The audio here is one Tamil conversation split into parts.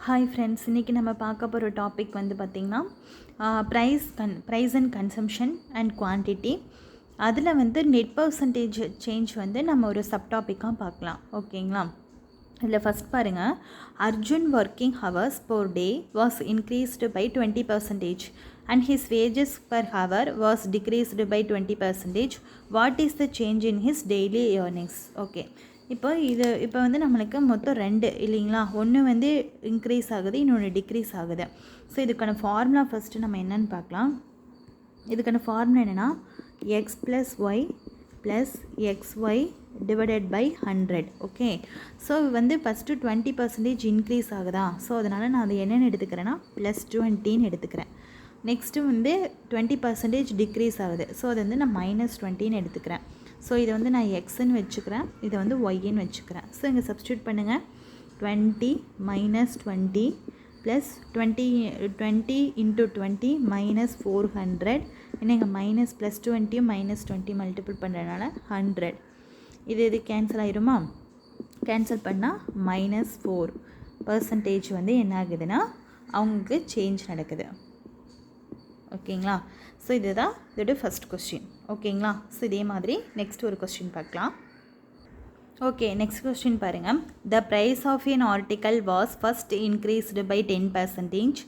ஹாய் ஃப்ரெண்ட்ஸ், இன்றைக்கி நம்ம பார்க்க போகிற டாபிக் வந்து பார்த்திங்கன்னா price and consumption and quantity. அதில் வந்து நெட் பர்சன்டேஜ் சேஞ்ச் வந்து நம்ம ஒரு சப் டாப்பிக்காக பார்க்கலாம். ஓகேங்களா? இதில் ஃபஸ்ட் பாருங்கள், Arjun working hours per day was increased by 20% and his wages per hour was decreased by 20%. What is the change in his daily earnings? Okay, இப்போ வந்து நம்மளுக்கு மொத்தம் 2 இல்லைங்களா? ஒன்று வந்து இன்க்ரீஸ் ஆகுது, இன்னொன்று டிக்ரீஸ் ஆகுது. ஸோ இதுக்கான ஃபார்முலா ஃபஸ்ட்டு நம்ம என்னென்னு பார்க்கலாம். இதுக்கான ஃபார்முலா என்னென்னா X plus Y plus XY divided by 100. Okay, so வந்து ஃபஸ்ட்டு 20% இன்க்ரீஸ் ஆகுதா? ஸோ அதனால் நான் அதை என்னென்னு எடுத்துக்கிறேன்னா +20ன்னு எடுத்துக்கிறேன். நெக்ஸ்ட்டு வந்து 20% டிக்ரீஸ் ஆகுது. ஸோ அது வந்து நான் -20ன்னு எடுத்துக்கிறேன். ஸோ இதை வந்து நான் எக்ஸ்ன்னு வச்சுக்கிறேன், இதை வந்து ஒய்ன்னு வச்சுக்கிறேன். ஸோ இங்கே சப்ஸ்டியூட் பண்ணுங்கள். 20 - 20 ப்ளஸ் 20 × 20 -400. ஏன்னா இங்கே +20 -20 மல்டிபிள் பண்ணுறதுனால 100. இது கேன்சல் ஆகிருமா? கேன்சல் பண்ணால் -4% வந்து என்ன ஆகுதுன்னா அவங்களுக்கு சேஞ்ச் நடக்குது. ஓகேங்களா? ஸோ இதுதான் இதோட ஃபஸ்ட் கொஸ்டின். ஓகேங்களா? ஸோ இதே மாதிரி நெக்ஸ்ட் ஒரு கொஸ்டின் பார்க்கலாம். ஓகே, நெக்ஸ்ட் கொஸ்டின் பாருங்கள். The price of an article was first increased by 10%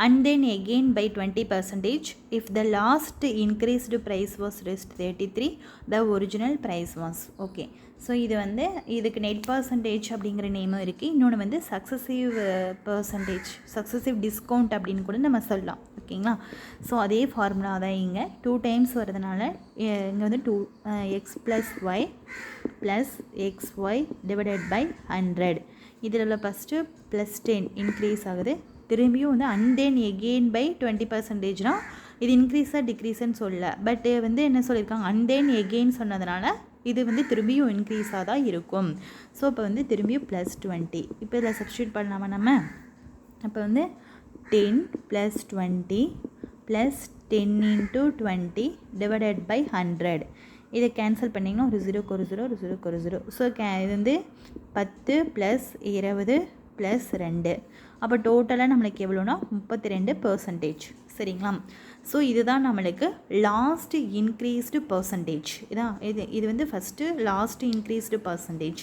and then again by 20%. If the last increased price was raised 33, the original price was. Okay, so இது வந்து இதுக்கு நெட் பர்சன்டேஜ் அப்படிங்கிற நேமும் இருக்குது. இன்னொன்று வந்து சக்ஸசிவ் டிஸ்கவுண்ட் அப்படின்னு கூட நம்ம சொல்லலாம். ஓகேங்களா? ஸோ அதே ஃபார்முலா தான் இங்கே 2 டைம்ஸ் வரதுனால இங்கே வந்து 2x + y plus xy divided by 100. இதில் ஃபஸ்ட்டு +10 இன்க்ரீஸ் ஆகுது, திரும்பியும் வந்து அண்ட் தென் எகெயின் பை 20%. இது இன்க்ரீஸாக டிக்ரீஸ்ன்னு சொல்லலை, பட் வந்து என்ன சொல்லியிருக்காங்க, அண்ட் தென் எகெயின் சொன்னதுனால இது வந்து திரும்பியும் இன்க்ரீஸாக தான் இருக்கும். ஸோ இப்போ வந்து திரும்பியும் +20. இப்போ இதில் சப்ஸ்டியூட் பண்ணலாமா நம்ம? அப்போ வந்து 10 + 20 ப்ளஸ் 10 × 20 டிவைடட் பை 100. இதை கேன்சல் பண்ணிங்கன்னா ஒரு 0க்கு ஒரு 0, ஒரு 0க்கு ஒரு 0. ஸோ இது வந்து 10 + 20 + 2. அப்போ டோட்டலாக நம்மளுக்கு எவ்வளோனா 32%. சரிங்களா? ஸோ இதுதான் நம்மளுக்கு லாஸ்ட் இன்க்ரீஸ்டு பர்சன்டேஜ். இதான் இது வந்து ஃபஸ்ட்டு லாஸ்ட் இன்க்ரீஸ்டு பர்சன்டேஜ்.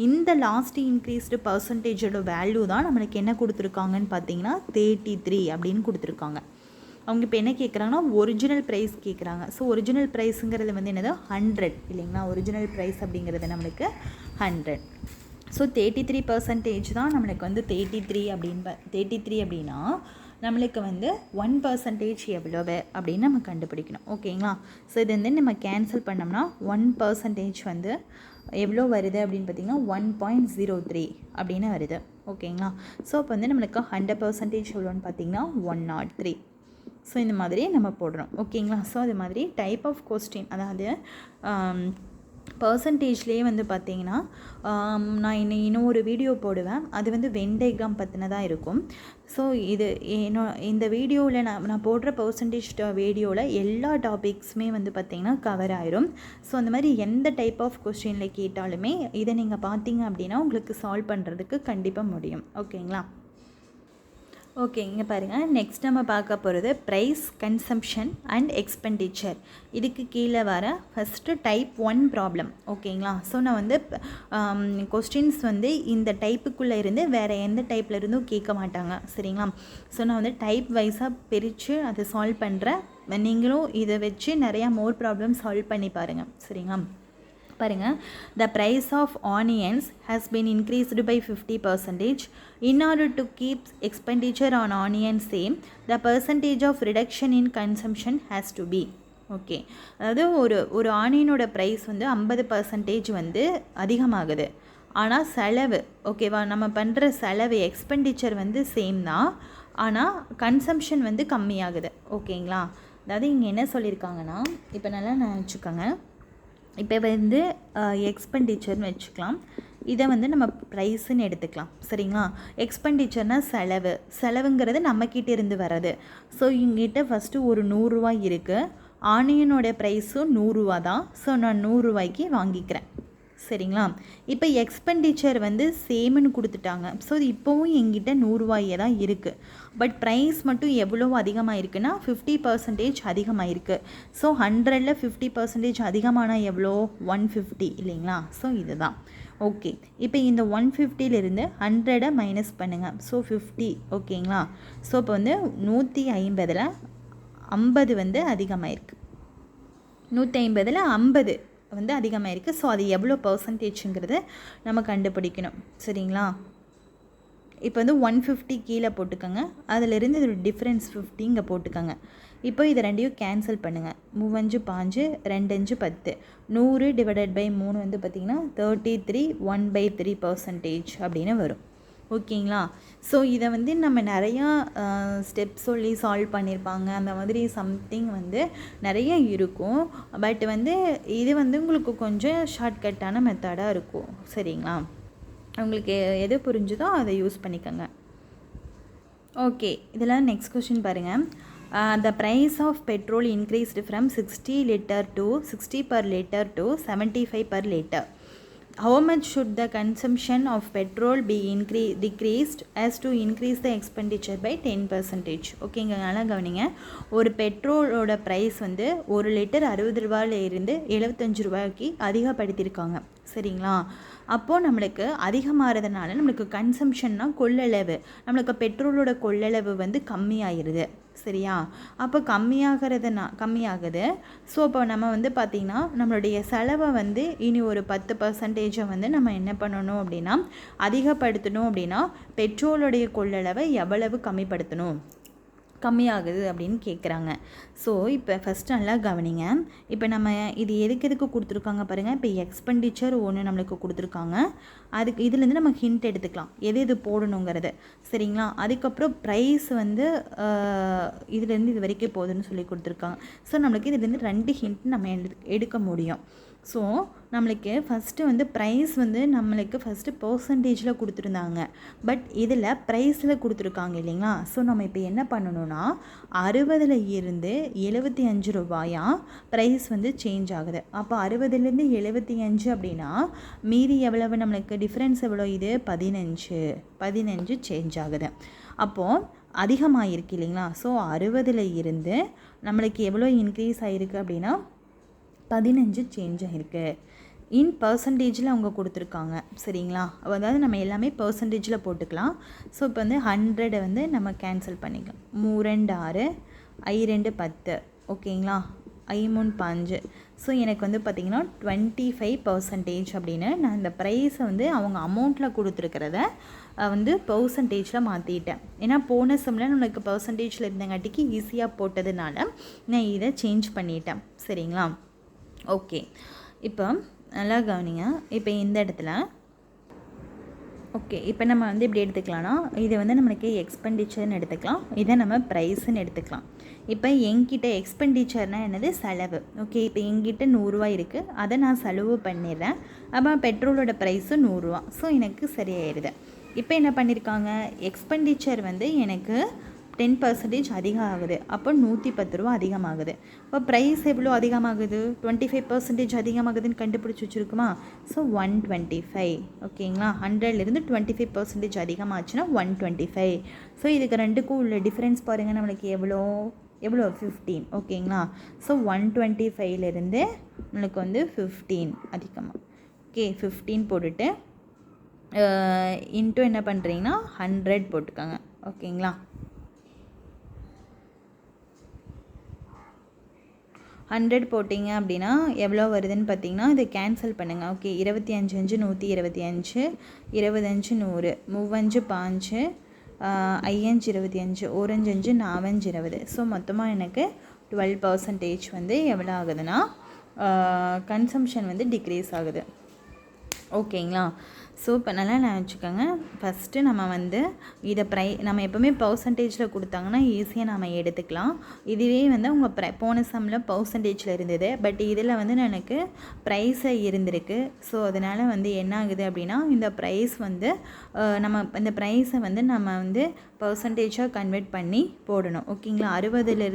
இந்த லாஸ்ட் இன்க்ரீஸ்டு பர்சன்டேஜோட வேல்யூ தான் நம்மளுக்கு என்ன கொடுத்துருக்காங்கன்னு பார்த்தீங்கன்னா 33 அப்படின்னு கொடுத்துருக்காங்க. அவங்க இப்போ என்ன கேட்குறாங்கன்னா ஒரிஜினல் ப்ரைஸ் கேட்குறாங்க. ஸோ ஒரிஜினல் ப்ரைஸுங்கிறது வந்து என்னது 100 இல்லைங்களா? ஒரிஜினல் ப்ரைஸ் அப்படிங்கிறது நம்மளுக்கு 100. ஸோ 33% தான் நம்மளுக்கு வந்து 33 அப்படின்னா நம்மளுக்கு வந்து 1% எவ்வளவு அப்படின்னு நம்ம கண்டுபிடிக்கணும். ஓகேங்களா? ஸோ இது வந்து நம்ம கேன்சல் பண்ணோம்னா 1% வந்து எவ்வளோ வருது அப்படின்னு பார்த்திங்கன்னா 1.03 அப்படின்னு வருது. ஓகேங்களா? ஸோ அப்போ வந்து நம்மளுக்கு 100% எவ்வளோன்னு பார்த்திங்கன்னா 103. ஸோ இந்த மாதிரி நம்ம போடுறோம். ஓகேங்களா? ஸோ அது மாதிரி டைப் ஆஃப் கொஸ்டின், அதாவது பர்சன்டேஜ்லேயே வந்து பார்த்திங்கன்னா நான் இன்னும் ஒரு வீடியோ போடுவேன். அது வந்து வென் டயக்ராம் பற்றினதாக இருக்கும். ஸோ இது இந்த வீடியோவில் நான் போடுற பர்சன்டேஜ் வீடியோவில் எல்லா டாபிக்ஸுமே வந்து பார்த்திங்கன்னா கவர் ஆயிரும். ஸோ அந்த மாதிரி எந்த டைப் ஆஃப் கொஸ்டினில் கேட்டாலுமே இதை நீங்கள் பார்த்தீங்க அப்படின்னா உங்களுக்கு சால்வ் பண்ணுறதுக்கு கண்டிப்பாக முடியும். ஓகேங்களா? ஓகே, இங்கே பாருங்கள். நெக்ஸ்ட் நம்ம பார்க்க போகிறது ப்ரைஸ், கன்சம்ஷன் அண்ட் எக்ஸ்பெண்டிச்சர். இதுக்கு கீழே வர ஃபஸ்ட்டு டைப் 1 ப்ராப்ளம். ஓகேங்களா? ஸோ நான் வந்து கொஸ்டின்ஸ் வந்து இந்த டைப்புக்குள்ளே இருந்து வேறு எந்த டைப்பில் இருந்தும் கேட்க மாட்டாங்க. சரிங்களா? ஸோ நான் வந்து டைப் வைஸாக பிரித்து அதை சால்வ் பண்ணுறேன். நீங்களும் இதை வச்சு நிறையா மோர் ப்ராப்ளம் சால்வ் பண்ணி பாருங்கள். சரிங்களா? பாருங்கள், the price of onions has been increased by 50%. In order to keep expenditure on onions same, the percentage of reduction in consumption has to be. Okay, அதாவது ஒரு ஆனியனோட ப்ரைஸ் வந்து 50% வந்து அதிகமாகுது, ஆனால் செலவு ஓகேவா, நம்ம பண்ணுற செலவு எக்ஸ்பெண்டிச்சர் வந்து சேம் தான், ஆனால் கன்சம்ஷன் வந்து கம்மியாகுது. ஓகேங்களா? அதாவது இங்கே என்ன சொல்லியிருக்காங்கன்னா, இப்போ நல்லா நினச்சிக்கோங்க. இப்போ வந்து எக்ஸ்பெண்டிச்சர்னு வச்சுக்கலாம், இதை வந்து நம்ம ப்ரைஸுன்னு எடுத்துக்கலாம். சரிங்களா? எக்ஸ்பெண்டிச்சர்னால் செலவுங்கிறது நம்மக்கிட்ட இருந்து வர்றது. ஸோ இங்கிட்ட ஃபஸ்ட்டு ஒரு 100 ரூபாய் இருக்குது, ஆனியனோட ப்ரைஸும் 100 ரூபா தான். ஸோ நான் 100 ரூபாய்க்கு வாங்கிக்கிறேன். சரிங்களா. இப்போ எக்ஸ்பெண்டிச்சர் வந்து சேம்னு கொடுத்துட்டாங்க. ஸோ இப்போவும் எங்கிட்ட 100 ரூபாயே தான் இருக்குது. பட் ப்ரைஸ் மட்டும் எவ்வளோ அதிகமாக இருக்குன்னா 50% அதிகமாக இருக்குது. ஸோ 100ல் 50% அதிகமானால் எவ்வளோ 150 இல்லைங்களா. ஸோ இதுதான் ஓகே. இப்போ இந்த 150லேருந்து 100 மைனஸ் பண்ணுங்கள். ஸோ 50 ஓகேங்களா. ஸோ இப்போ வந்து 150ல் 50 வந்து அதிகமாக இருக்குது. 150ல் 50 வந்து அதிகமாக இருக்குது. ஸோ அது எவ்வளோ பர்சன்டேஜுங்கிறது நம்ம கண்டுபிடிக்கணும் சரிங்களா. இப்போ வந்து 150 கீழே போட்டுக்கோங்க. அதிலிருந்து இதோட டிஃப்ரென்ஸ் 50 இங்கே போட்டுக்கோங்க. இப்போ இதை ரெண்டையும் கேன்சல் பண்ணுங்கள். 3 5 2 10 100 டிவைடட் பை 3 வந்து பார்த்திங்கன்னா 33 1/3% அப்படின்னு வரும் ஓகேங்களா. ஸோ இதை வந்து நம்ம நிறையா ஸ்டெப் சொல்லி சால்வ் பண்ணியிருப்பாங்க. அந்த மாதிரி சம்திங் வந்து நிறைய இருக்கும். பட் வந்து இது வந்து உங்களுக்கு கொஞ்சம் ஷார்ட்கட்டான மெத்தடாக இருக்கும் சரிங்களா. உங்களுக்கு எது புரிஞ்சுதோ அதை யூஸ் பண்ணிக்கோங்க. ஓகே, இதில் நெக்ஸ்ட் கொஸ்டின் பாருங்கள். The price of petrol increased from 60 liter to 60 per liter to 75 per liter. How much should the consumption of petrol be decreased as to increase the expenditure by 10%? ஓகேங்க, நல்லா கவனிங்க. ஒரு பெட்ரோலோட ப்ரைஸ் வந்து 1 லிட்டர் 60 ரூபாயிலிருந்து 75 ரூபாய்க்கு அதிகப்படுத்தியிருக்காங்க சரிங்களா. அப்போது நம்மளுக்கு அதிகமாகிறதுனால நம்மளுக்கு கன்சம்ஷன்னா கொள்ளளவு, நம்மளுக்கு பெட்ரோலோட கொள்ளளவு வந்து கம்மியாகிடுது சரியா. அப்போ கம்மியாகுது. ஸோ அப்போ நம்ம வந்து பார்த்திங்கன்னா நம்மளுடைய செலவை வந்து இனி ஒரு 10% வந்து நம்ம என்ன பண்ணணும் அப்படின்னா அதிகப்படுத்தணும். அப்படின்னா பெட்ரோலுடைய கொள்ளளவை எவ்வளவு கம்மியாகுது அப்படின்னு கேட்குறாங்க. ஸோ இப்போ ஃபஸ்ட்டு நல்லா கவனிங்க. இப்போ நம்ம இது எதுக்கு கொடுத்துருக்காங்க பாருங்கள். இப்போ எக்ஸ்பெண்டிச்சர் ஒன்று நம்மளுக்கு கொடுத்துருக்காங்க. அதுக்கு இதுலேருந்து நம்ம ஹிண்ட் எடுத்துக்கலாம் எது போடணுங்கிறது சரிங்களா. அதுக்கப்புறம் ப்ரைஸ் வந்து இதுலேருந்து இது வரைக்கும் போகுதுன்னு சொல்லி கொடுத்துருக்காங்க. ஸோ நம்மளுக்கு இதுலேருந்து 2 ஹிண்ட் நம்ம எடுக்க முடியும். ஸோ நம்மளுக்கு ஃபஸ்ட்டு வந்து ப்ரைஸ் வந்து நம்மளுக்கு ஃபஸ்ட்டு பர்சன்டேஜில் கொடுத்துருந்தாங்க. பட் இதில் ப்ரைஸில் கொடுத்துருக்காங்க இல்லைங்களா. ஸோ நம்ம இப்போ என்ன பண்ணணும்னா 60ல் இருந்து 75 ரூபாயா ப்ரைஸ் வந்து சேஞ்ச் ஆகுது. அப்போ 60லேருந்து 75 அப்படின்னா மீதி எவ்வளவு நம்மளுக்கு டிஃப்ரென்ஸ் எவ்வளோ, இது 15 சேஞ்ச் ஆகுது. அப்போது அதிகமாக இருக்குது இல்லைங்களா. ஸோ 60ல் இருந்து நம்மளுக்கு எவ்வளோ இன்க்ரீஸ் ஆகிருக்கு அப்படின்னா 15 சேஞ்ச் ஆகிருக்கு. இன் பர்சன்டேஜில் அவங்க கொடுத்துருக்காங்க சரிங்களா. அதாவது நம்ம எல்லாமே பர்சன்டேஜில் போட்டுக்கலாம். ஸோ இப்போ வந்து 100 வந்து நம்ம கேன்சல் பண்ணிக்கலாம். 3 2 6 I 2 10 ஓகேங்களா. I 3 5. ஸோ எனக்கு வந்து பார்த்திங்கன்னா 25% அப்படின்னு நான் இந்த ப்ரைஸை வந்து அவங்க அமௌண்ட்டில் கொடுத்துருக்கிறத வந்து பர்சன்டேஜில் மாற்றிட்டேன். ஏன்னா போன செம்மில் நம்மளுக்கு பர்சன்டேஜில் இருந்தங்காட்டிக்கு ஈஸியாக போட்டதுனால நான் இதை சேஞ்ச் பண்ணிட்டேன் சரிங்களா. ஓகே, இப்போ நல்லா கவனிங்க. இப்போ இந்த இடத்துல ஓகே, இப்போ நம்ம வந்து இப்படி எடுத்துக்கலாம்னா இது வந்து நம்மளுக்கு எக்ஸ்பெண்டிச்சர்னு எடுத்துக்கலாம், இதை நம்ம ப்ரைஸுன்னு எடுத்துக்கலாம். இப்போ என்கிட்ட எக்ஸ்பெண்டிச்சர்னால் என்னது, செலவு. ஓகே, இப்போ என்கிட்ட 100 ரூபா இருக்குது, அதை நான் செலவு பண்ணிடுறேன். அப்போ பெட்ரோலோட ப்ரைஸு 100 ரூபா. ஸோ எனக்கு சரியாயிடுது. இப்போ என்ன பண்ணியிருக்காங்க, எக்ஸ்பெண்டிச்சர் வந்து எனக்கு 10% அதிகம் ஆகுது. அப்போ 110 ரூபா அதிகமாகுது. இப்போ ப்ரைஸ் எவ்வளோ அதிகமாகுது, 25% அதிகமாகுதுன்னு கண்டுபிடிச்சி வச்சுருக்குமா. ஸோ 125 ஓகேங்களா. 100லேருந்து 25% அதிகமாச்சுன்னா 125. ஸோ இதுக்கு ரெண்டுக்கும் உள்ள டிஃப்ரென்ஸ் பாருங்கள், நம்மளுக்கு எவ்வளோ 15 ஓகேங்களா. ஸோ 125லேருந்து நம்மளுக்கு வந்து 15 அதிகமாக. ஓகே, 15 போட்டுட்டு இன்ட்டு என்ன பண்ணுறீங்கன்னா 100 போட்டுக்கோங்க ஓகேங்களா. 100 போட்டிங்க அப்படின்னா எவ்வளோ வருதுன்னு பார்த்தீங்கன்னா இதை கேன்சல் பண்ணுங்கள். ஓகே, 25 5 125, 25 100, 3 5 5 25, 1 5 4 20. ஸோ மொத்தமாக எனக்கு 12% வந்து எவ்வளோ ஆகுதுன்னா கன்சம்ஷன் வந்து டிக்ரீஸ் ஆகுது ஓகேங்களா. ஸோ இப்போ நல்லா நினச்சிக்கோங்க, ஃபஸ்ட்டு நம்ம வந்து இதை நம்ம எப்போவுமே பர்சன்டேஜில் கொடுத்தாங்கன்னா ஈஸியாக நம்ம எடுத்துக்கலாம். இதுவே வந்து அவங்க போன சம்மில் பர்சன்டேஜில் இருந்தது, பட் இதில் வந்து எனக்கு ப்ரைஸை இருந்திருக்கு. ஸோ அதனால் வந்து என்ன ஆகுது அப்படின்னா, இந்த ப்ரைஸ் வந்து நம்ம இந்த ப்ரைஸை வந்து நம்ம வந்து பர்சன்டேஜாக கன்வெர்ட் பண்ணி போடணும். ஓகேங்களா? 60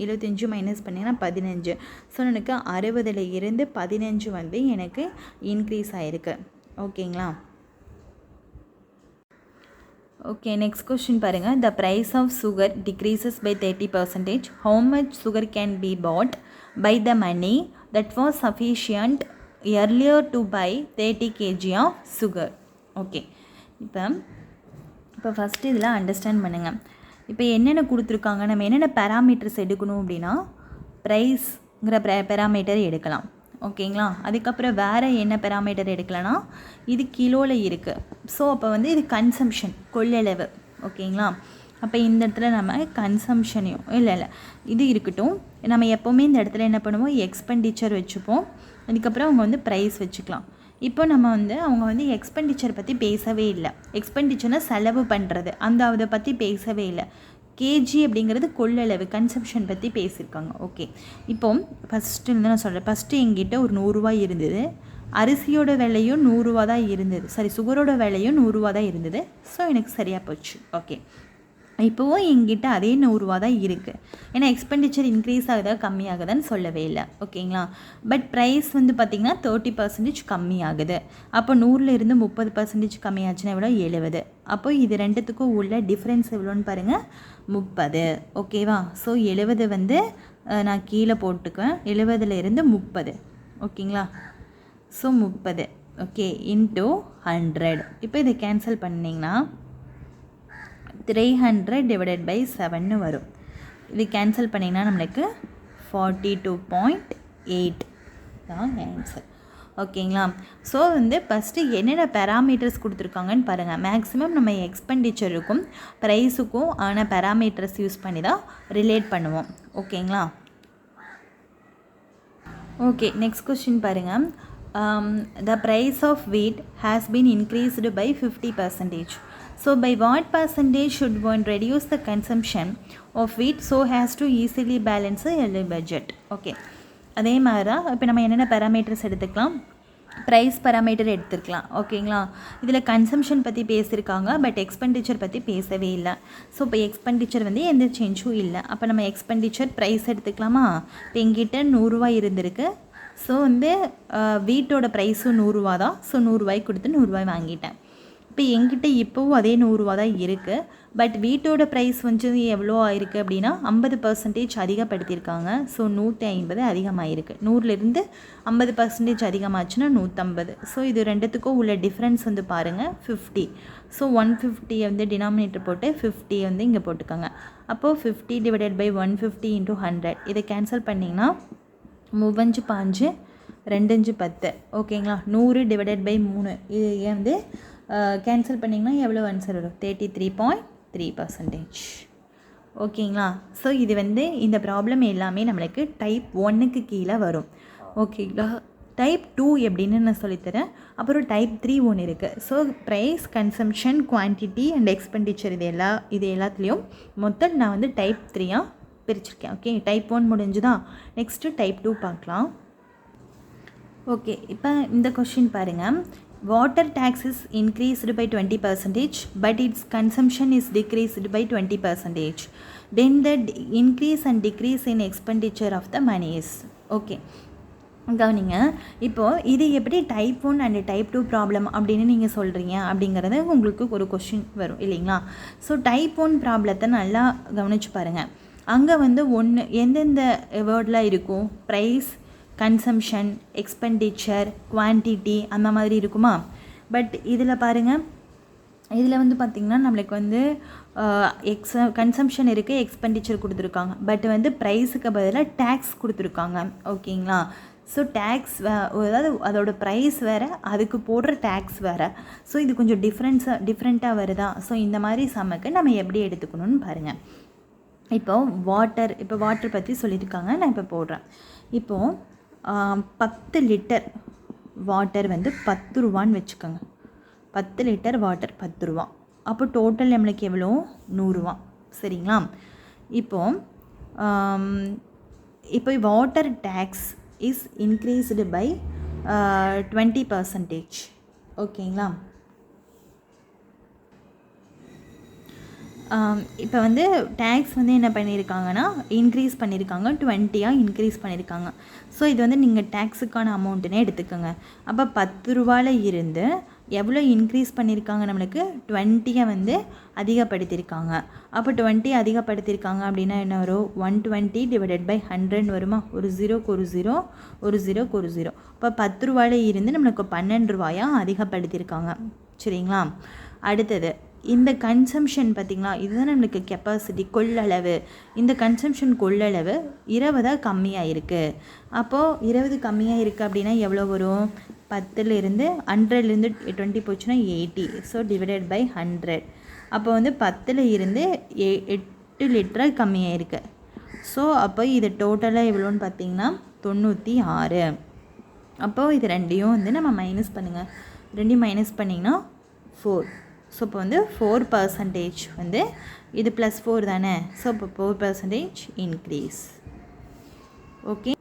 75 மைனஸ் பண்ணிங்கன்னா 15. ஸோ எனக்கு 60 இருந்து 15 வந்து எனக்கு இன்க்ரீஸ் ஆகிருக்கு. ஓகேங்களா? ஓகே, நெக்ஸ்ட் கொஸ்டின் பாருங்கள். The price of sugar decreases by 30%. How much sugar can be bought by the money that was sufficient earlier to buy 30 kg of sugar? Okay, இப்போ ஃபஸ்ட்டு இதில் அண்டர்ஸ்டாண்ட் பண்ணுங்கள். இப்போ என்னென்ன கொடுத்துருக்காங்க, நம்ம என்னென்ன பேராமீட்டர்ஸ் எடுக்கணும் அப்படின்னா ப்ரைஸ்ங்கிற பேராமீட்டர் எடுக்கலாம். ஓகேங்களா? அதுக்கப்புறம் வேறு என்ன பேராமீட்டர் எடுக்கலாம்னா, இது கிலோவில் இருக்குது. ஸோ அப்போ வந்து இது கன்சம்ஷன், கொள்ளளவு. ஓகேங்களா? அப்போ இந்த இடத்துல நம்ம கன்சம்ஷனையும் இல்லை இது இருக்கட்டும். நம்ம எப்போவுமே இந்த இடத்துல என்ன பண்ணுவோம், எக்ஸ்பெண்டிச்சர் வச்சுப்போம். அதுக்கப்புறம் அவங்க வந்து ப்ரைஸ் வச்சுக்கலாம். இப்போ நம்ம வந்து அவங்க வந்து எக்ஸ்பெண்டிச்சர் பற்றி பேசவே இல்லை. எக்ஸ்பெண்டிச்சர்னால் செலவு பண்ணுறது, அதை பற்றி பேசவே இல்லை. கேஜி அப்படிங்கிறது கொள்ளளவு, கன்சம்ஷன் பற்றி பேசியிருக்காங்க. ஓகே, இப்போ ஃபஸ்ட்டு இருந்து நான் சொல்கிறேன். ஃபஸ்ட்டு எங்கிட்ட ஒரு 100 ரூபாய் இருந்தது. அரிசியோட விலையும் 100 ரூபா தான் இருந்தது. சுகரோட விலையும் 100 ரூபா தான் இருந்தது. ஸோ எனக்கு சரியாக போச்சு. ஓகே, இப்போவும் எங்கிட்ட அதே 100 ரூபா தான் இருக்குது. ஏன்னா எக்ஸ்பெண்டிச்சர் இன்க்ரீஸ் ஆகுதா கம்மியாகுதான்னு சொல்லவே இல்லை. ஓகேங்களா? பட் ப்ரைஸ் வந்து பார்த்திங்கன்னா 30% கம்மியாகுது. அப்போ 100லேருந்து 30% கம்மியாச்சுன்னா எவ்வளோ, 70. அப்போ இது ரெண்டுத்துக்கும் உள்ள டிஃப்ரென்ஸ் எவ்வளோன்னு பாருங்கள், 30. ஓகேவா? ஸோ 70 வந்து நான் கீழே போட்டுக்குவேன். 70லேருந்து 30. ஓகேங்களா? ஸோ 30. Okay, into 100. இப்போ இதை கேன்சல் பண்ணிங்கன்னா 300 டிவைடட் பை 7 வரும். இது கேன்சல் பண்ணிங்கன்னா நம்மளுக்கு 42.8 தான் ஆன்சர். ஓகேங்களா? ஸோ வந்து ஃபஸ்ட்டு என்னென்ன பேராமீட்டர்ஸ் கொடுத்துருக்காங்கன்னு பாருங்கள். மேக்ஸிமம் நம்ம எக்ஸ்பெண்டிச்சருக்கும் ப்ரைஸுக்கும் ஆன பேராமீட்டர்ஸ் யூஸ் பண்ணி தான் ரிலேட் பண்ணுவோம். ஓகேங்களா? ஓகே, நெக்ஸ்ட் கொஸ்டின் பாருங்கள். The price of wheat has been increased by 50%. So by what percentage should one reduce the consumption of wheat so as to easily balance a yearly budget? Okay, அதே மாதிரி தான் இப்போ நம்ம என்னென்ன பேராமீட்டர்ஸ் எடுத்துக்கலாம், ப்ரைஸ் பேராமீட்டர் எடுத்துக்கலாம். ஓகேங்களா? இதில் கன்சம்ஷன் பற்றி பேசியிருக்காங்க, பட் எக்ஸ்பெண்டிச்சர் பற்றி பேசவே இல்லை. ஸோ இப்போ எக்ஸ்பெண்டிச்சர் வந்து எந்த சேஞ்சும் இல்லை. அப்போ நம்ம எக்ஸ்பெண்டிச்சர் ப்ரைஸ் எடுத்துக்கலாமா? இப்போ எங்கிட்ட 100 ரூபாய் இருந்திருக்கு. ஸோ வந்து வீட்டோட ப்ரைஸும் 100 ரூபா தான். ஸோ 100 ரூபாய்க்கு கொடுத்து 100 ரூபாய் வாங்கிட்டேன். இப்போ எங்கிட்ட இப்போவும் அதே 100 ரூபா தான் இருக்குது. பட் வீட்டோட ப்ரைஸ் வந்து எவ்வளோ ஆயிருக்கு அப்படின்னா 50% அதிகப்படுத்தியிருக்காங்க. ஸோ 150 அதிகமாகிருக்கு. 100லேருந்து 50% அதிகமாச்சுன்னா 150. ஸோ இது ரெண்டுத்துக்கும் உள்ள டிஃப்ரென்ஸ் வந்து பாருங்கள், 50. ஸோ 150 வந்து டினாமினேட்டர் போட்டு 50 வந்து இங்கே போட்டுக்கோங்க. அப்போது 50 டிவைடட் பை 150 × 100. இதை கேன்சல் பண்ணிங்கன்னா 3 5 2 10. ஓகேங்களா? 100 டிவைடட் பை 3 இது வந்து கேன்சல் பண்ணிங்கன்னா எவ்வளோ ஆன்சர் வரும், 33.3%. ஓகேங்களா? ஸோ இது வந்து இந்த ப்ராப்ளம் எல்லாமே நம்மளுக்கு டைப் 1க்கு கீழே வரும். ஓகேங்களா? டைப் 2 எப்படின்னு நான் சொல்லித்தரேன். அப்புறம் டைப் 3 ஒன்று இருக்குது. So price, consumption, quantity and expenditure இது எல்லாத்துலேயும் மொத்தம் நான் வந்து டைப் 3 பிரிச்சிருக்கேன். ஓகே, டைப் 1 முடிஞ்சுதான். நெக்ஸ்ட்டு டைப் 2 பார்க்கலாம். ஓகே, இப்போ இந்த கொஸ்டின் பாருங்கள். Water tax is increased by 20%, but its consumption is decreased by 20%. Then the increase and decrease in expenditure of the money is. Okay. கவனிங்க, இப்போது இது எப்படி டைப் 1 அண்ட் டைப் 2 ப்ராப்ளம் அப்படின்னு நீங்கள் சொல்கிறீங்க அப்படிங்கிறது உங்களுக்கு ஒரு கொஸ்டின் வரும் இல்லைங்களா? ஸோ டைப் 1 ப்ராப்ளத்தை நல்லா கவனித்து பாருங்கள். அங்கே வந்து எந்தெந்த வேர்டில் இருக்கும், ப்ரைஸ், கன்சம்ஷன், எக்ஸ்பெண்டிச்சர், குவான்டிட்டி அந்த மாதிரி இருக்குமா? பட் இதில் பாருங்கள், இதில் வந்து பார்த்திங்கன்னா நம்மளுக்கு வந்து கன்சம்ஷன் இருக்குது, எக்ஸ்பெண்டிச்சர் கொடுத்துருக்காங்க. பட் வந்து ப்ரைஸுக்கு பதிலாக டேக்ஸ் கொடுத்துருக்காங்க. ஓகேங்களா? ஸோ டேக்ஸ் அதாவது அதோட ப்ரைஸ் வேறு, அதுக்கு போடுற டேக்ஸ் வேறு. ஸோ இது கொஞ்சம் டிஃப்ரெண்ட்டாக வருதா? ஸோ இந்த மாதிரி சமக்கு நம்ம எப்படி எடுத்துக்கணும்னு பாருங்கள். இப்போ வாட்டர் பற்றி சொல்லியிருக்காங்க, நான் இப்போ போடுறேன். இப்போது 10 லிட்டர் வாட்டர் வந்து 10 ரூபான்னு வச்சுக்கோங்க. 10 லிட்டர் வாட்டர் 10 ரூபா. அப்போ டோட்டல் நம்மளுக்கு எவ்வளோ? 100 ரூபா. சரிங்களா? இப்போ water tax is increased by 20%. ஓகேங்களா? இப்போ வந்து டேக்ஸ் வந்து என்ன பண்ணியிருக்காங்கன்னா இன்க்ரீஸ் பண்ணியிருக்காங்க, 20 இன்க்ரீஸ் பண்ணியிருக்காங்க. ஸோ இது வந்து நீங்கள் டேக்ஸுக்கான அமௌண்ட்டுனே எடுத்துக்கோங்க. அப்போ 10 ரூபாயில் இருந்து எவ்வளோ இன்க்ரீஸ் பண்ணியிருக்காங்க? நம்மளுக்கு 20 வந்து அதிகப்படுத்தியிருக்காங்க. அப்போ 20 அதிகப்படுத்தியிருக்காங்க அப்படின்னா என்ன வரும்? 120 டிவைடட் பை 100 வருமா? ஒரு 0க்கு ஒரு 0, ஒரு 0க்கு ஒரு 0. இப்போ 10 ரூபாயில் இருந்து நம்மளுக்கு 12 ரூபாயாக அதிகப்படுத்தியிருக்காங்க. சரிங்களா? அடுத்தது இந்த கன்சம்ஷன் பார்த்திங்களா, இதுதான் நம்மளுக்கு கெப்பாசிட்டி, கொள்ளளவு. இந்த கன்சம்ஷன் கொள்ளளவு 20 கம்மியாக இருக்குது. அப்போது 20 கம்மியாக இருக்குது அப்படின்னா எவ்வளோ வரும்? 10லேருந்து 100லேருந்து 20 போச்சுன்னா 80. So divided by 100. அப்போ வந்து 10ல் இருந்து 8 லிட்டராக கம்மியாக இருக்குது. ஸோ அப்போ இது டோட்டலாக எவ்வளோன்னு பார்த்திங்கன்னா 96. அப்போது இது ரெண்டையும் வந்து நம்ம மைனஸ் பண்ணுங்கள். ரெண்டையும் மைனஸ் பண்ணிங்கன்னா 4. ஸோ இப்போ வந்து 4% வந்து இது +4 தானே. ஸோ இப்போ 4% இன்க்ரீஸ். ஓகே,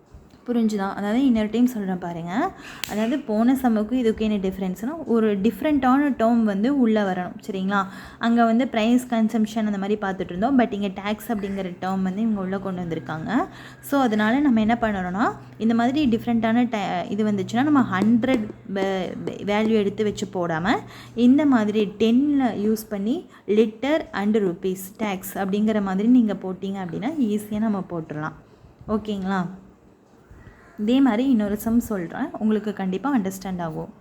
புரிஞ்சுதான்? அதாவது இன்னொரு டைம் சொல்கிறேன் பாருங்கள். அதாவது போன சம்முக்கும் இதுக்கு என்ன டிஃப்ரென்ஸ்னால், ஒரு டிஃப்ரெண்ட்டான டேர்ம் வந்து உள்ளே வரணும். சரிங்களா? அங்கே வந்து ப்ரைஸ், கன்சம்ஷன் அந்த மாதிரி பார்த்துட்டு இருந்தோம். பட் இங்கே டேக்ஸ் அப்படிங்கிற டேர்ம் வந்து இவங்க உள்ளே கொண்டு வந்திருக்காங்க. ஸோ அதனால் நம்ம என்ன பண்ணுறோன்னா, இந்த மாதிரி டிஃப்ரெண்ட்டான இது வந்துச்சுன்னா நம்ம 100 வேல்யூ எடுத்து வச்சு போடாமல் இந்த மாதிரி 10 யூஸ் பண்ணி லிட்டர் அண்ட் ருபீஸ் டேக்ஸ் அப்படிங்கிற மாதிரி நீங்கள் போட்டிங்க அப்படின்னா ஈஸியாக நம்ம போட்டுடலாம். ஓகேங்களா? இதே மாதிரி இன்னொரு சம் சொல்கிறேன், உங்களுக்கு கண்டிப்பாக அண்டர்ஸ்டாண்ட் ஆகும்.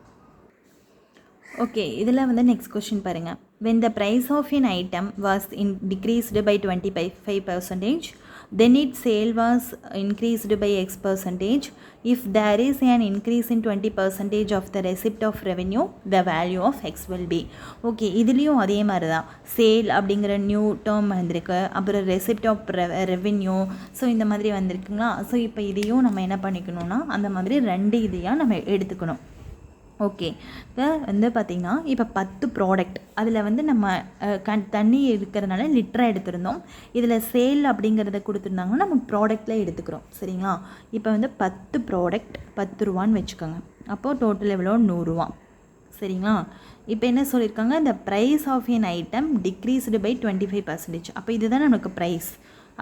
ஓகே, இதில் வந்து நெக்ஸ்ட் கொஷின் பாருங்கள். when the price of an item was decreased by 25%, then its sale was increased by X%. If there is an increase in 20% of the receipt of revenue, the value of X will be. Okay, இதுலேயும் அதே மாதிரி தான். சேல் அப்படிங்கிற நியூ டேர்ம் வந்திருக்கு, அப்புறம் ரெசிப்ட் ஆஃப் ரெவென்யூ. ஸோ இந்த மாதிரி வந்திருக்குங்களா? ஸோ இப்போ இதையும் நம்ம என்ன பண்ணிக்கணும்னா அந்த மாதிரி 2 இதையாக நம்ம எடுத்துக்கணும். ஓகே, இப்போ வந்து பார்த்திங்கன்னா இப்போ 10 ப்ராடக்ட், அதில் வந்து நம்ம தண்ணி இருக்கிறதுனால லிட்டராக எடுத்திருந்தோம். இதில் சேல் அப்படிங்கிறத கொடுத்துருந்தாங்கன்னா நம்ம ப்ராடக்டில் எடுத்துக்கிறோம். சரிங்களா? இப்போ வந்து 10 ப்ராடக்ட் 10 ரூபான்னு வச்சுக்கோங்க. அப்போது டோட்டல் எவ்வளோ? 100 ரூபா. சரிங்களா? இப்போ என்ன சொல்லியிருக்காங்க? இந்த price of an item decreased by 25%. அப்போ இதுதான் நமக்கு ப்ரைஸ்.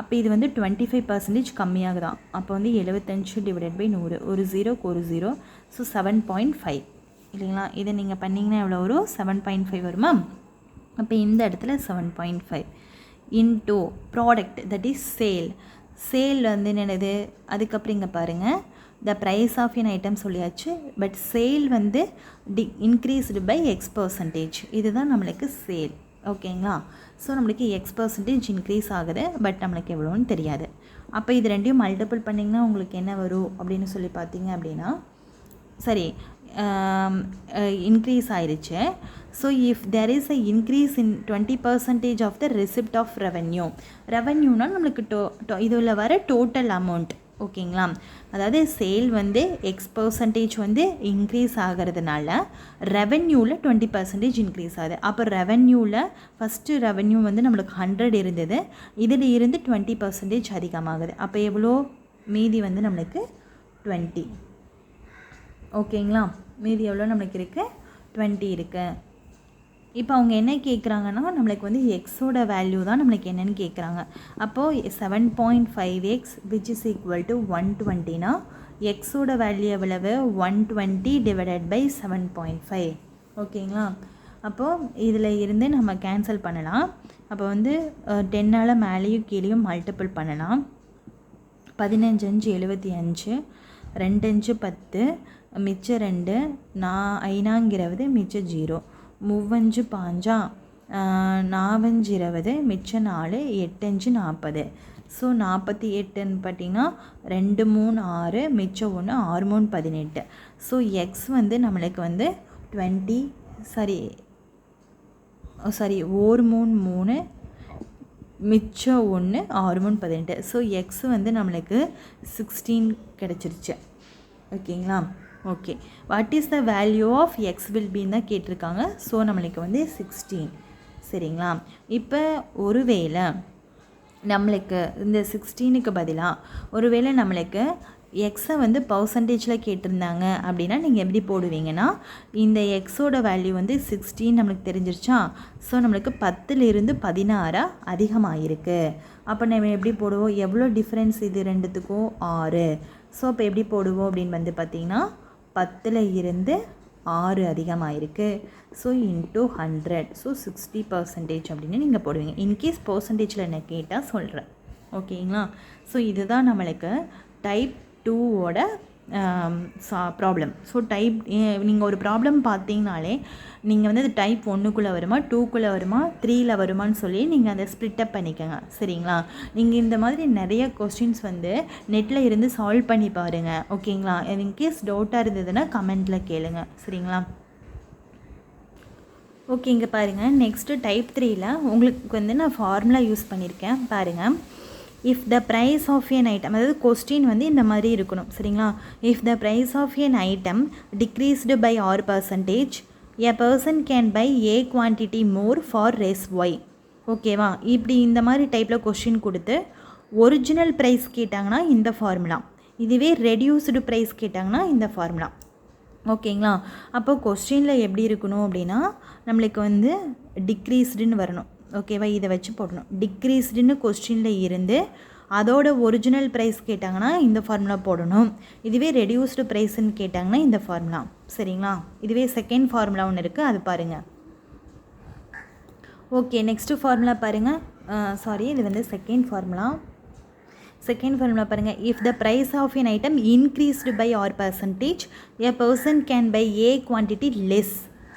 அப்போ இது வந்து 25% கம்மியாகுதான். அப்போ வந்து 75 டிவைடட் பை 100, ஒரு 0க்கு ஒரு 0. ஸோ 7.5 இல்லைங்களா? இதை நீங்கள் பண்ணிங்கன்னா எவ்வளோ வரும்? 7.5 வருமா? அப்போ இந்த இடத்துல 7.5 into product, that is sale. Sale வந்து என்னது? அதுக்கப்புறம் இங்கே பாருங்கள், the price of an item சொல்லியாச்சு. பட் சேல் வந்து இன்க்ரீஸ்டு பை X%. இதுதான் நம்மளுக்கு சேல். ஓகேங்களா? ஸோ நம்மளுக்கு X% இன்க்ரீஸ் ஆகுது, பட் நம்மளுக்கு எவ்வளோன்னு தெரியாது. அப்போ இது ரெண்டையும் மல்டிபிள் பண்ணிங்கன்னா உங்களுக்கு என்ன வரும் அப்படின்னு சொல்லி பார்த்தீங்க அப்படின்னா, சரி, இன்க்ரீஸ் ஆயிடுச்சு. So if there is a increase in 20% of the receipt of revenue. ரெவென்யூனா நம்மளுக்கு இதில் வர டோட்டல் அமௌண்ட். ஓகேங்களா? அதாவது சேல் வந்து X% வந்து இன்க்ரீஸ் ஆகிறதுனால ரெவென்யூவில் 20% இன்க்ரீஸ் ஆகுது. அப்போ ரெவென்யூவில் ஃபஸ்ட்டு ரெவென்யூ வந்து நம்மளுக்கு 100 இருந்தது, இதில் இருந்து 20% அதிகமாகுது. அப்போ எவ்வளோ? மீதி வந்து நம்மளுக்கு 20. ஓகேங்களா? மீதி எவ்வளோ நம்மளுக்கு இருக்குது? 20 இருக்குது. இப்போ அவங்க என்ன கேட்குறாங்கன்னா, நம்மளுக்கு வந்து எக்ஸோட வேல்யூ தான் நம்மளுக்கு என்னென்னு கேட்குறாங்க. அப்போது 7.5x which is equal to 120னா எக்ஸோட வேல்யூ எவ்வளவு? 120 டிவைடட் பை 7.5. ஓகேங்களா? அப்போது இதில் இருந்து நம்ம கேன்சல் பண்ணலாம். அப்போ வந்து 10ஆல் மேலேயும் கீழேயும் மல்டிபிள் பண்ணலாம். 15 5 75, 2 5 10, மிச்சம் 2, 9 20, மிச்சம் 0, 3 5 5, 4 20, மிச்சம் 4, 8 5 40. ஸோ 48ன்னு பார்த்தீங்கன்னா 2 3 6, மிச்சம் 1, 6 3 18. ஸோ எக்ஸ் வந்து நம்மளுக்கு வந்து 20, சாரி 1 3 3, மிச்சம் 1, 6 3 18. ஸோ எக்ஸ் வந்து நம்மளுக்கு 16 கிடச்சிருச்சு. ஓகேங்களா? Okay, what is the value of x will பின்னு தான் கேட்டிருக்காங்க. ஸோ நம்மளுக்கு வந்து 16. சரிங்களா? இப்போ ஒருவேளை நம்மளுக்கு இந்த 16க்கு பதிலாக ஒருவேளை நம்மளுக்கு எக்ஸை வந்து பர்சன்டேஜில் கேட்டிருந்தாங்க அப்படின்னா நீங்கள் எப்படி போடுவீங்கன்னா, இந்த எக்ஸோட வேல்யூ வந்து 16 நம்மளுக்கு தெரிஞ்சிருச்சா. ஸோ நம்மளுக்கு 10லிருந்து 16 அதிகமாகிருக்கு. அப்போ நம்ம எப்படி போடுவோம், எவ்வளோ டிஃப்ரென்ஸ் இது ரெண்டுத்துக்கும் 6. ஸோ அப்போ எப்படி போடுவோம் அப்படின்னு வந்து பார்த்திங்கன்னா 10ல் 6 அதிகமாகிருக்கு. So into 100. ஸோ 60% அப்படின்னு நீங்கள் போடுவீங்க. இன்கேஸ் பர்சன்டேஜில் என்ன கேட்டால் சொல்கிறேன். ஓகேங்களா? ஸோ இதுதான் நம்மளுக்கு டைப் 2ஓட ப்ராப்ளம். ஸோ டைப் நீங்கள் ஒரு ப்ராப்ளம் பார்த்தீங்கனாலே நீங்கள் வந்து அது டைப் 1க்குள்ளே வருமா, 2க்குள்ளே வருமா, 3ல் வருமானு சொல்லி நீங்கள் அதை ஸ்ப்ளிட்டப் பண்ணிக்கோங்க. சரிங்களா? நீங்கள் இந்த மாதிரி நிறைய கொஸ்டின்ஸ் வந்து நெட்டில் இருந்து சால்வ் பண்ணி பாருங்கள். ஓகேங்களா? இன்கேஸ் டவுட்டாக இருந்ததுன்னா கமெண்ட்டில் கேளுங்க. சரிங்களா? ஓகே, இங்கே பாருங்கள். நெக்ஸ்ட்டு டைப் 3ல் உங்களுக்கு வந்து நான் ஃபார்முலா யூஸ் பண்ணியிருக்கேன் பாருங்கள். If the price of an item, அதாவது கொஸ்டின் வந்து இந்த மாதிரி இருக்கணும். சரிங்களா? If the price of an item decreased by 6%, a person can buy a quantity more for Rs Y. ஓகேவா? இப்படி இந்த மாதிரி டைப்பில் கொஸ்டின் கொடுத்து ஒரிஜினல் ப்ரைஸ் கேட்டாங்கன்னா இந்த ஃபார்முலா, இதுவே ரெடியூஸ்டு ப்ரைஸ் கேட்டாங்கன்னா இந்த ஃபார்முலா. ஓகேங்களா? அப்போ கொஸ்டினில் எப்படி இருக்கணும் அப்படின்னா நம்மளுக்கு வந்து டிக்ரீஸ்டுன்னு வரணும். ஓகேவா? இதை வச்சு போடணும். டிக்ரீஸ்டுன்னு கொஸ்டினில் இருந்து அதோட ஒரிஜினல் ப்ரைஸ் கேட்டாங்கன்னா இந்த ஃபார்முலா போடணும். இதுவே ரெடியூஸ்டு ப்ரைஸ்ன்னு கேட்டாங்கன்னா இந்த ஃபார்முலா. சரிங்களா? இதுவே செகண்ட் ஃபார்முலா ஒன்று இருக்குது, அது பாருங்கள். ஓகே, நெக்ஸ்ட்டு ஃபார்முலா பாருங்கள். சாரி, இது வந்து செகண்ட் ஃபார்முலா. செகண்ட் ஃபார்முலா பாருங்கள். If the price of an item increased by 6%, a person can buy a quantity less.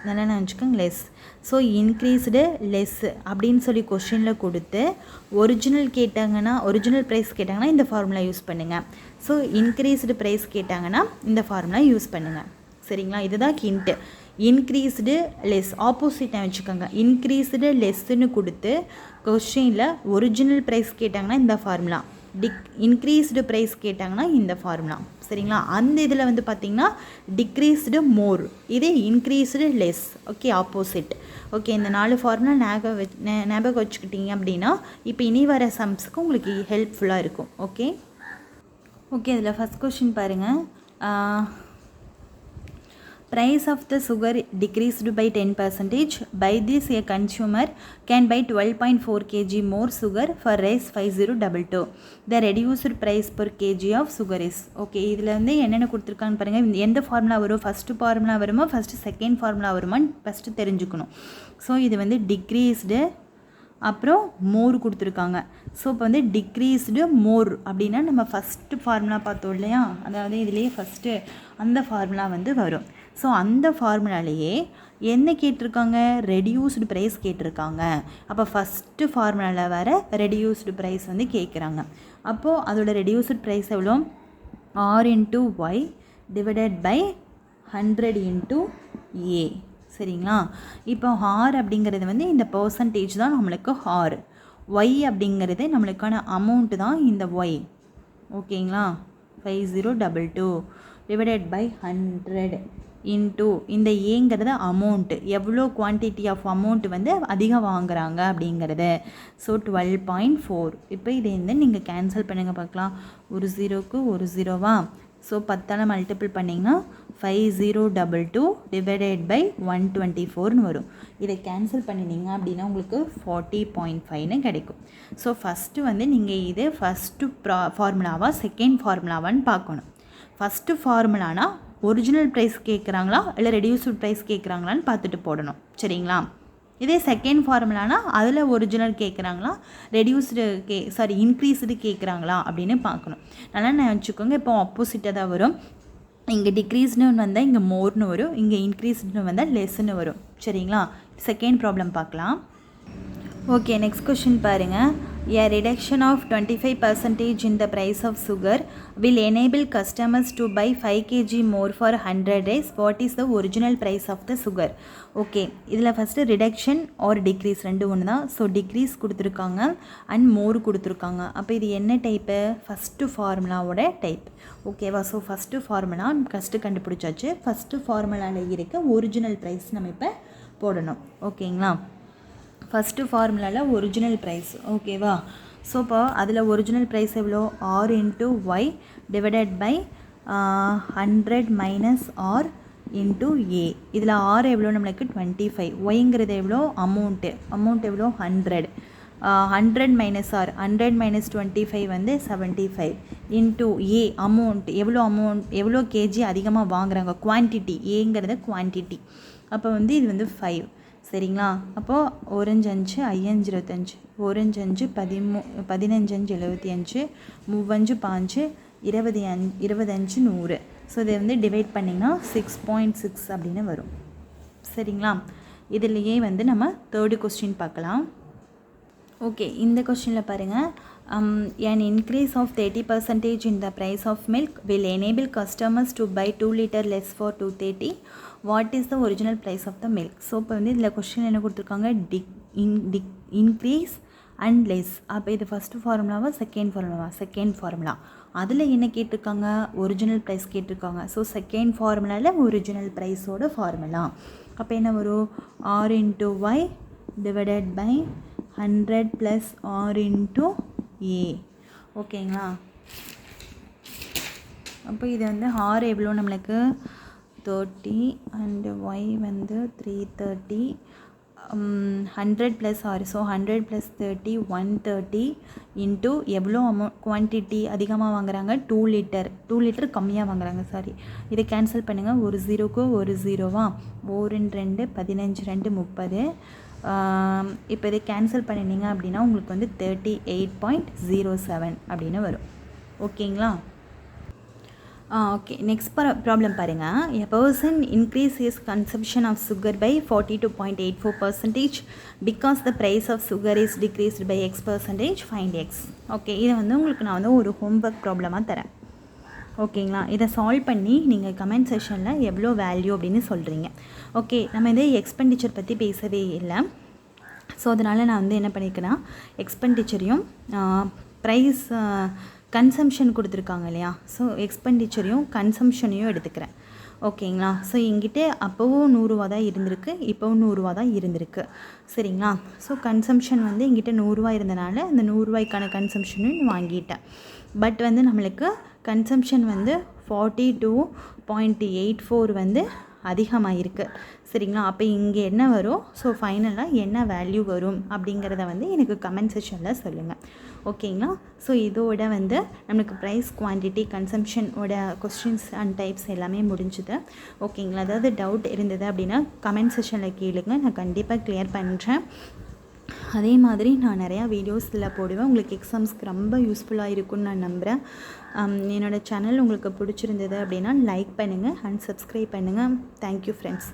நல்லா நினச்சிக்கோங்க, லெஸ். ஸோ இன்க்ரீஸ்டு லெஸ் அப்படின்னு சொல்லி கொஷினில் கொடுத்து ஒரிஜினல் கேட்டாங்கன்னா, ஒரிஜினல் ப்ரைஸ் கேட்டாங்கன்னா இந்த ஃபார்முலா யூஸ் பண்ணுங்கள். ஸோ இன்க்ரீஸ்டு ப்ரைஸ் கேட்டாங்கன்னா இந்த ஃபார்முலா யூஸ் பண்ணுங்கள். சரிங்களா? இதுதான் ஹிண்ட்டு. இன்க்ரீஸ்டு லெஸ் ஆப்போசிட்டாக வச்சுக்கோங்க. இன்க்ரீஸ்டு லெஸ்ன்னு கொடுத்து கொஷினில் ஒரிஜினல் ப்ரைஸ் கேட்டாங்கன்னா இந்த ஃபார்முலா, இன்க்ரீஸ்டு ப்ரைஸ் கேட்டாங்கன்னா இந்த ஃபார்முலா. சரிங்களா? அந்த இதில் வந்து பார்த்திங்கன்னா டிக்ரீஸ்டு மோர், இதே increased less. Okay, opposite. Okay, இந்த 4 ஃபார்முலா ஞாபகம் வச்சுக்கிட்டீங்க அப்படின்னா இப்போ இனி வர சம்ஸுக்கு உங்களுக்கு ஹெல்ப்ஃபுல்லாக இருக்கும். ஓகே ஓகே இதில் ஃபஸ்ட் கொஷின் பாருங்கள். Price of the sugar decreased by 10%. By this, a consumer can buy 12.4 kg more sugar for rice 5022. The reduced price per kg of sugar is. Okay, இதில் வந்து என்னென்ன கொடுத்துருக்கான்னு பாருங்கள். எந்த ஃபார்முலா வரும், ஃபஸ்ட்டு ஃபார்முலா வருமா, ஃபஸ்ட்டு செகண்ட் ஃபார்முலா வருமான்னு ஃபஸ்ட்டு தெரிஞ்சுக்கணும். ஸோ இது வந்து டிக்ரீஸ்டு அப்புறம் மோர் கொடுத்துருக்காங்க. ஸோ இப்போ வந்து டிக்ரீஸ்டு மோர் அப்படின்னா நம்ம ஃபஸ்ட்டு ஃபார்முலா பார்த்தோம் இல்லையா, அதாவது இதுலேயே ஃபஸ்ட்டு அந்த ஃபார்முலா வந்து வரும். ஸோ அந்த ஃபார்முலாலேயே என்ன கேட்டிருக்காங்க, ரெடியூஸ்டு ப்ரைஸ் கேட்டிருக்காங்க. அப்போ ஃபஸ்ட்டு ஃபார்முலாவில் வர ரெடியூஸ்டு ப்ரைஸ் வந்து கேட்குறாங்க. அப்போது அதோட ரெடியூஸ்டு ப்ரைஸ் எவ்வளோ, R × Y divided by 100 × A. சரிங்களா? இப்போ R அப்படிங்கிறது வந்து இந்த பர்சன்டேஜ் தான் நம்மளுக்கு R. Y அப்படிங்கிறது நம்மளுக்கான அமௌண்ட்டு தான் இந்த Y. ஓகேங்களா? 5022 டிவைடட் பை 100 இன்ட்டு இந்த ஏங்கிறது அமௌண்ட்டு, எவ்வளோ குவான்டிட்டி ஆஃப் அமௌண்ட் வந்து அதிகம் வாங்குகிறாங்க அப்படிங்கிறது. ஸோ 12.4. இப்போ இதை வந்து நீங்கள் கேன்சல் பண்ணுங்கள் பார்க்கலாம். ஒரு ஜீரோக்கு ஒரு ஜீரோவா. ஸோ 10ஆல் மல்டிபிள் பண்ணிங்கன்னா 5022 டிவைடட் பை 124ன்னு வரும். இதை கேன்சல் பண்ணினீங்க அப்படின்னா உங்களுக்கு 40.5ன்னு கிடைக்கும். ஸோ ஃபஸ்ட்டு வந்து நீங்கள் இது ஃபஸ்ட்டு ஃபார்முலாவா செகண்ட் ஃபார்முலாவான்னு பார்க்கணும். ஃபஸ்ட்டு ஃபார்முலானா ஒரிஜினல் ப்ரைஸ் கேட்குறாங்களா இல்லை ரெடியூஸ்டு ப்ரைஸ் கேட்குறாங்களான்னு பார்த்துட்டு போடணும். சரிங்களா? இதே செகண்ட் ஃபார்முலானா அதில் ஒரிஜினல் கேட்குறாங்களா, ரெடியூஸ்டு இன்க்ரீஸ்டு கேட்குறாங்களா அப்படின்னு பார்க்கணும். நல்லா நினச்சிக்கோங்க. இப்போ ஆப்போசிட்டாக தான் வரும். இங்கே டிக்ரீஸ்னு வந்தால் இங்கே மோர்னு வரும், இங்கே இன்க்ரீஸ்னு வந்தால் லெஸ்ன்னு வரும். சரிங்களா? செகண்ட் ப்ராப்ளம் பார்க்கலாம். ஓகே, நெக்ஸ்ட் கொஷின் பாருங்கள். A reduction of 25% in the price of sugar will enable customers to buy 5 kg more for 100 days. What is the original price of the sugar? Okay, இதில் ஃபஸ்ட்டு ரிடக்ஷன் ஆர் டிக்ரீஸ் ரெண்டு ஒன்று தான். ஸோ டிக்ரீஸ் கொடுத்துருக்காங்க அண்ட் மோர் கொடுத்துருக்காங்க. அப்போ இது என்ன டைப்பு? ஃபஸ்ட்டு ஃபார்முலாவோட டைப். ஓகேவா? ஸோ ஃபஸ்ட்டு ஃபார்முலா ஃபஸ்ட்டு கண்டுபிடிச்சாச்சு. ஃபஸ்ட்டு ஃபார்முலாவில் இருக்க ஒரிஜினல் ப்ரைஸ் நம்ம இப்போ போடணும். ஓகேங்களா? ஃபஸ்ட்டு ஃபார்முலாவில் ஒரிஜினல் ப்ரைஸ். ஓகேவா? ஸோ இப்போ அதில் ஒரிஜினல் ப்ரைஸ் எவ்வளோ? R into y divided by 100 minus r into a. இதில் ஆர் எவ்வளோ நம்மளுக்கு 25, ஒய்ங்கிறது எவ்வளோ? அமௌண்ட் எவ்வளோ? 100. 100 மைனஸ் ஆர் 100 மைனஸ் 25 வந்து 75 இன்ட்டு ஏ அமௌண்ட் எவ்வளோ கேஜி அதிகமாக வாங்குறாங்க, குவான்டிட்டி. ஏங்கிறது குவான்டிட்டி. அப்போ வந்து இது வந்து 5. சரிங்களா? அப்போது 1 5 5 25, 1 5 15 5 75, 3 5 25 100. ஸோ இதை வந்து டிவைட் பண்ணிங்கன்னா 6.6 அப்படின்னு வரும். சரிங்களா? இதுலேயே வந்து நம்ம தேர்டு கொஸ்டின் பார்க்கலாம். ஓகே, இந்த கொஸ்டினில் பாருங்கள். an increase of 30% in the price of milk will enable customers to buy 2 liter less for 230. What is the original price of the milk? So இப்போ வந்து இதில் கொஸ்டின் என்ன கொடுத்துருக்காங்க? Increase and less. அப்போ இது ஃபஸ்ட்டு ஃபார்முலாவா செகண்ட் ஃபார்முலா. அதில் என்ன கேட்டிருக்காங்க? ஒரிஜினல் ப்ரைஸ் கேட்டிருக்காங்க. ஸோ செகண்ட் ஃபார்முலாவில் ஒரிஜினல் ப்ரைஸோட ஃபார்முலா. அப்போ என்ன வரும்? R into y divided by 100 plus r into a. ஓகேங்களா? அப்போ இது வந்து ஆர் எவ்வளோ நம்மளுக்கு? 30 அண்டு ஒய் வந்து 330. 100 plus R. So 100 plus 30 130 into எவ்வளோ குவான்டிட்டி அதிகமாக வாங்குறாங்க? 2 லிட்டர் கம்மியாக வாங்குறாங்க. சாரி, இதை கேன்சல் பண்ணுங்கள். ஒரு ஜீரோக்கு ஒரு ஜீரோவா? 4 2 15 2 30. இப்போ இதை கேன்சல் பண்ணினீங்க அப்படின்னா உங்களுக்கு வந்து 38.07 அப்படின்னு வரும். ஓகேங்களா? ஓகே, நெக்ஸ்ட் ப்ராப்ளம் பாருங்கள். A person increase his consumption of sugar by 42.84% because the price of sugar is decreased by X%. Find X. Okay, இதை வந்து உங்களுக்கு நான் வந்து ஒரு ஹோம்ஒர்க் ப்ராப்ளமாக தரேன். ஓகேங்களா? இதை சால்வ் பண்ணி நீங்கள் கமெண்ட் செஷனில் எவ்வளோ வேல்யூ அப்படின்னு சொல்கிறீங்க. ஓகே, நம்ம இந்த எக்ஸ்பெண்டிச்சர் பற்றி பேசவே இல்லை. ஸோ அதனால் நான் வந்து என்ன பண்ணியிருக்கேன்னா எக்ஸ்பெண்டிச்சரையும் ப்ரைஸ் கன்சம்ஷன் கொடுத்துருக்காங்க இல்லையா? ஸோ எக்ஸ்பெண்டிச்சரையும் கன்சம்ஷனையும் எடுத்துக்கிறேன். ஓகேங்களா? ஸோ எங்கிட்ட அப்போவும் 100 ரூபா தான் இருந்திருக்கு, இப்போவும் 100 ரூபா தான் இருந்திருக்கு. சரிங்களா? ஸோ கன்சம்ஷன் வந்து எங்கிட்ட 100 ரூபா இருந்தனால அந்த 100 ரூபாய்க்கான கன்சம்ஷனும் வாங்கிட்டேன். பட் வந்து நம்மளுக்கு கன்சம்ஷன் வந்து 42.84 வந்து அதிகமாக இருக்குது. சரிங்களா? அப்போ இங்கே என்ன வரும்? ஸோ ஃபைனலாக என்ன வேல்யூ வரும் அப்படிங்கிறத வந்து எனக்கு கமெண்ட் செக்ஷனில் சொல்லுங்கள். ஓகேங்களா? ஸோ இதோட வந்து நம்மளுக்கு ப்ரைஸ், குவான்டிட்டி, கன்சம்ஷனோட கொஸ்டின்ஸ் அண்ட் டைப்ஸ் எல்லாமே முடிஞ்சுது. ஓகேங்களா? அதாவது டவுட் இருந்தது அப்படின்னா கமெண்ட் செக்ஷனில் கேளுங்க, நான் கண்டிப்பாக கிளியர் பண்ணுறேன். அதே மாதிரி நான் நிறையா வீடியோஸில் போடுவேன். உங்களுக்கு எக்ஸாம்ஸ்க்கு ரொம்ப யூஸ்ஃபுல்லாக இருக்கும்னு நான் நம்புகிறேன். என்னோடய சேனல் உங்களுக்கு பிடிச்சிருந்தது அப்படின்னா லைக் பண்ணுங்கள் அண்ட் சப்ஸ்கிரைப் பண்ணுங்கள். Thank you friends.